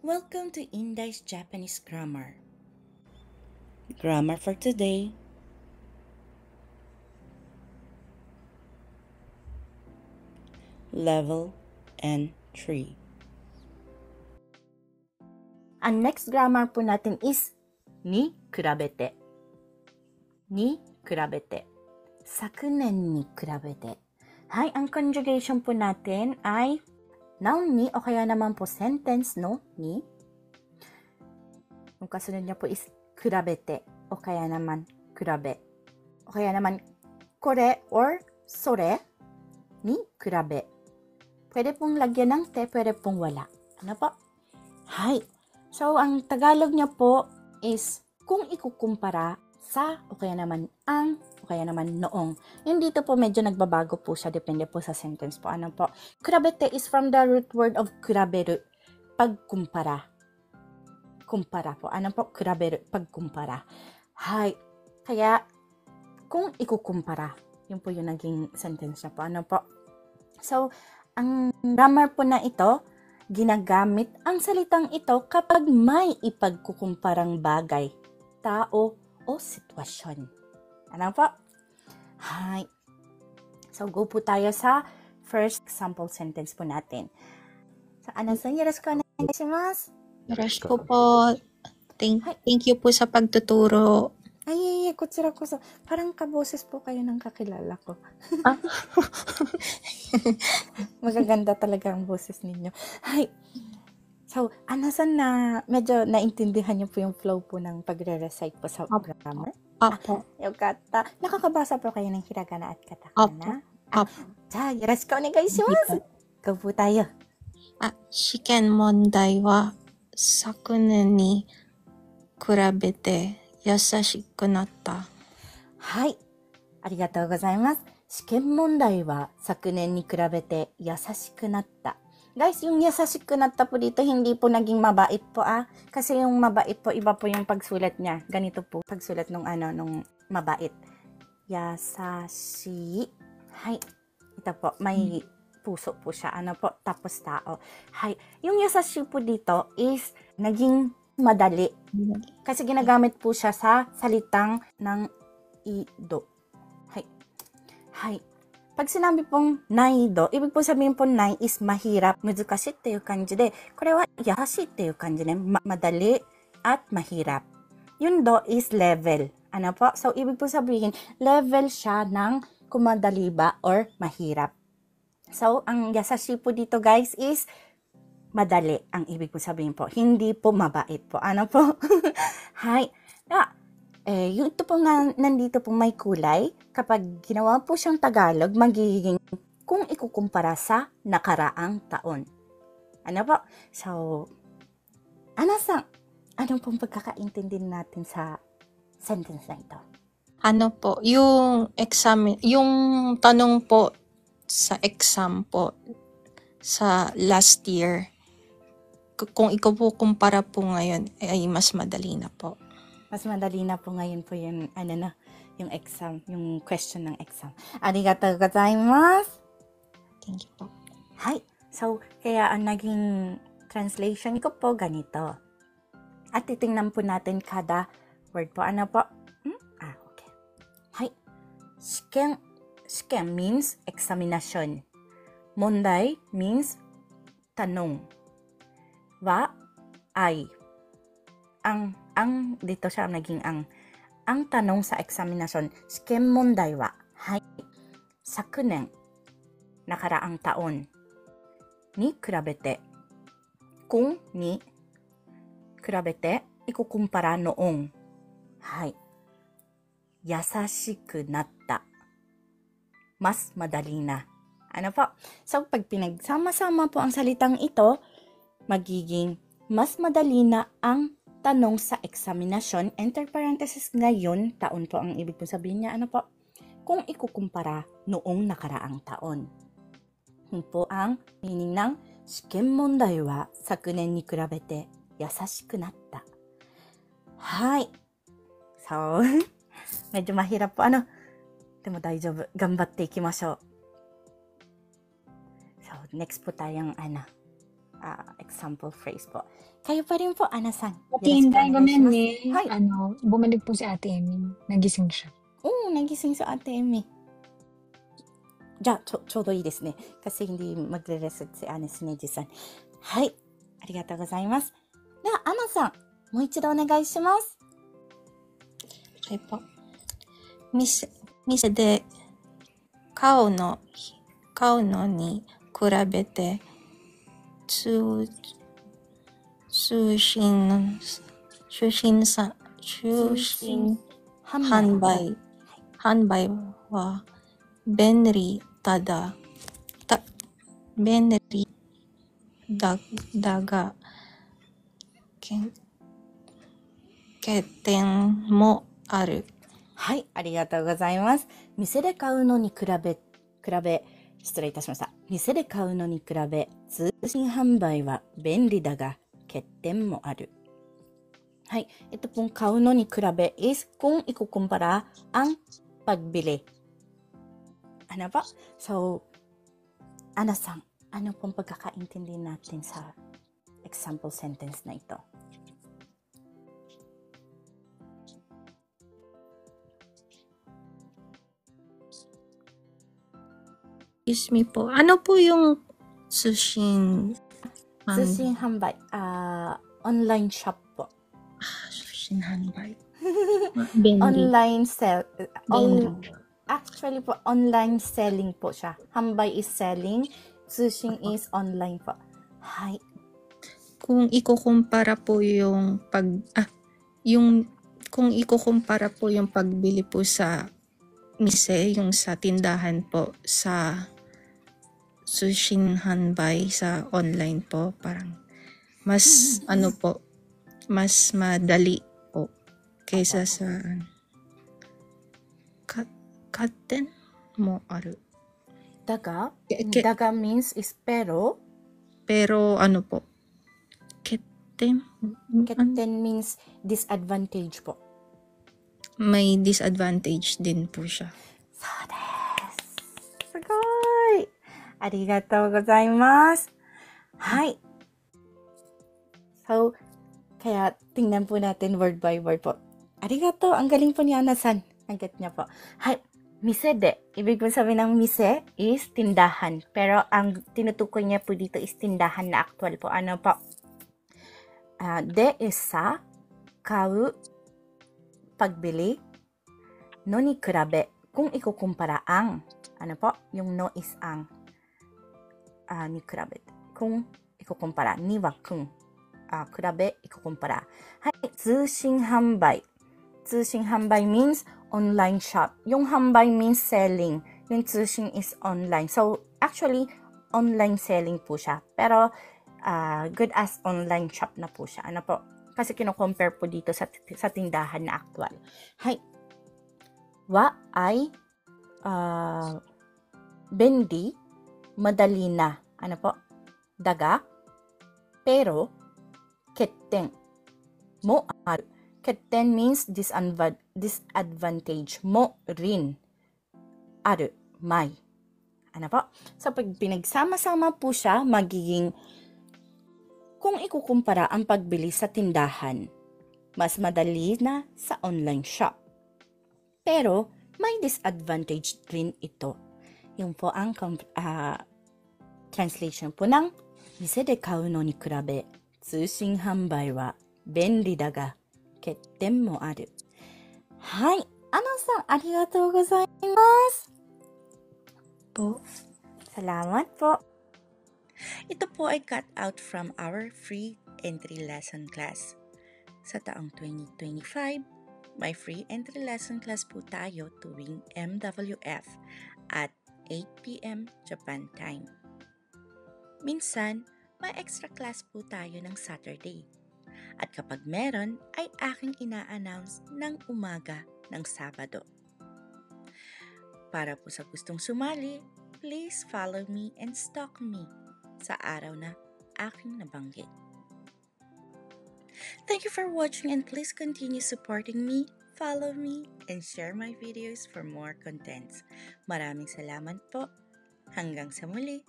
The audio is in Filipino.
Welcome to Indai's Japanese Grammar. Grammar for today. Level N3. Ang next grammar po natin is ni kurabete. Ni kurabete. Sakunen ni kurabete. Hi, ang conjugation po natin ay noun ni o kaya naman po sentence no ni. Yung kasunod niya po is kurabete o kaya naman kurabe. O kaya naman kore or sore ni kurabe. Pwede pong lagyan ng te, pwede pong wala. Ano po? Hi. So, ang Tagalog niya po is kung ikukumpara sa o kaya naman ang o kaya naman noong. Yung dito po medyo nagbabago po siya depende po sa sentence po. Ano po? Kurabete is from the root word of kuraberu, pagkumpara. Kumpara po. Ano po? Kuraberu, pagkumpara. Hi. Kaya, kung ikukumpara, yun po yung naging sentence niya po. Ano po? So, ang grammar po na ito, ginagamit ang salitang ito kapag may ipagkukumparang bagay, tao, o sitwasyon. Ano po? Hi. So, go po tayo sa first example sentence po natin. So, Ana-san, yoroshiku onegaishimasu. Yoroshiku po. Thank you po sa pagtuturo. Ay, kutsura ko so. Parang kaboses po kayo ng kakilala ko. Ah. Magaganda talaga ang boses ninyo. Hi. So, Ana-san na medyo naintindihan niyo po yung flow po ng pagre-recite po sa grammar? Opo. Yokata. Nakakabasa po kayo ng hiragana at katakana? Opo. Ja, yoroshiku onegaishimasu. Go po tayo. 試験問題は昨年に比べて優しくなった。はい。ありがとうございます。試験問題は昨年に比べて優しくなった。Guys, yung yasashik na po dito, hindi po naging mabait po Kasi yung mabait po, iba po yung pagsulat niya. Ganito po, pagsulat nung mabait. Yasashi. Hay. Ito po, may puso po siya. Ano po, tapos tao. Hay. Yung yasashi po dito is naging madali. Kasi ginagamit po siya sa salitang ng ido. Hay. Hay. Pag sinabi pong naido, ibig po sabihin po nai is mahirap, muzukashiっていう感じで、これは優しいっていう感じね、madali at mahirap. Yung do is level. Ano po? So, ibig po sabihin, level siya ng kumadali ba or mahirap. So, ang yasashi po dito guys is madali ang ibig po sabihin po. Hindi po mabait po. Ano po? Hi. Yung ito po nga, nandito po may kulay, kapag ginawa po siyang Tagalog, magiging kung ikukumpara sa nakaraang taon. Ano po? So, Ana-san, anong pong pagkakaintindi natin sa sentence na ito? Ano po, yung tanong po sa exam po sa last year, kung ikukumpara po ngayon, ay mas madali na po. Mas madali na po ngayon po yung, yung exam, yung question ng exam. Arigatou gozaimasu. Thank you po. Hi. So, kaya ang naging translation ko po ganito. At titingnan po natin kada word po. Ano po? Okay. Hi. Shiken means examination. Mondai means tanong. Wa ay. Ang dito siya naging ang tanong sa examination, shiken mondai wa, hay, sakunen, nakaraang taon, ni kurabete, kung ni kurabete, ikukumpara noong, hay, yasashiku natta, mas madali na. Ano po? So, pag pinagsama-sama po ang salitang ito, magiging mas madali na ang tanong sa examinasyon, enter parenthesis ngayon, taon po ang ibig po sabihin niya, ano po? Kung ikukumpara noong nakaraang taon. Yun po ang meaning ng shiken mondai wa sakunen ni kurabete yasashiku natta. Hi. So, medyo mahirap po. Demo daijoubu. Ganbatte ikimashou. So, next po tayong example phrase po. Kayo pa rin po, Ana-san. Ate Yoroshiku Inday, onegaishimasu. gumende. Hay. Bumalik po si Ate Emmy. Nagising siya. Nagising si Ate Emmy. じゃあ、ちょうどいいですね。kasi hindi magre-reset si Ane Shinejiさん。はい。ありがとうございます。では、アナさん、もう一度お願いします。Okay po. Mise de kao no ni kurabete shushin hanbai wa benri daga keten mo aru. はい、ありがとうございます。店で買うのに比べ、失礼いたしました。店で買うのに比べ、通信販売は便利だが、欠点もある。はい、ito pong 買うのに比べ is kung ikukumpara ang pagbili. Ano ba? So, Ana-san, ano pong pagkakaintindi natin sa example sentence na ito? Excuse me po. Ano po yung sushin? Sushin hanbai. Online shop po. Sushin hanbai. Online sell. Actually po, online selling po siya. Hanbai is selling. Sushin is online po. Hay. Kung ikukumpara po yung kung ikukumpara po yung pagbili po sa mise, yung sa tindahan po, sa sushin hanbai sa online po, parang mas mas madali po kaysa sa katen mo aru. Daga? Daga means is pero ano po? Keten means disadvantage po. May disadvantage din po siya. So desu. Sugoi! Arigatou gozaimasu. Hay. So, kaya tingnan po natin word by word po. Arigatou. Ang galing po ni Ana-san. Ang get niya po. Hay. Mise de. Ibig po sabihin ng mise is tindahan. Pero ang tinutukoy niya po dito is tindahan na actual po. Ano po? De is sa kau pagbili, no ni kurabe, kung ikukumpara ang, ano po, yung no is ang, ni kurabe, kung ikukumpara, ni wa kung, kurabe, ikukumpara. Hay, zushin hanbai. Zushin hanbai means online shop. Yung hanbai means selling. Yung zushin is online. So, actually, online selling po siya. Pero, good as online shop na po siya. Ano po? Kasi kino-compare po dito sa tindahan na actual. Hay. Wa ay bendi, madali na. Ano po? Daga. Pero, ketten mo aru. Ketten means disadvantage mo rin. Aru, may. Ano po? So, pag pinagsama-sama po siya, magiging kung ikukumpara ang pagbili sa tindahan, mas madali na sa online shop. Pero, may disadvantage rin ito. Yung po ang translation po ng mise de kau no ni kurabe, tsushin hanbai wa benri da ga, ketten mo aru. Hai, Ana-san, arigatou gozaimasu. Po. Salamat po. Ito po ay cut out from our free entry lesson class. Sa taong 2025, may free entry lesson class po tayo tuwing MWF at 8 p.m. Japan time. Minsan, may extra class po tayo ng Saturday. At kapag meron, ay aking ina-announce ng umaga ng Sabado. Para po sa gustong sumali, please follow me and stalk me sa araw na aking nabanggit. Thank you for watching and please continue supporting me, follow me, and share my videos for more contents. Maraming salamat po. Hanggang sa muli.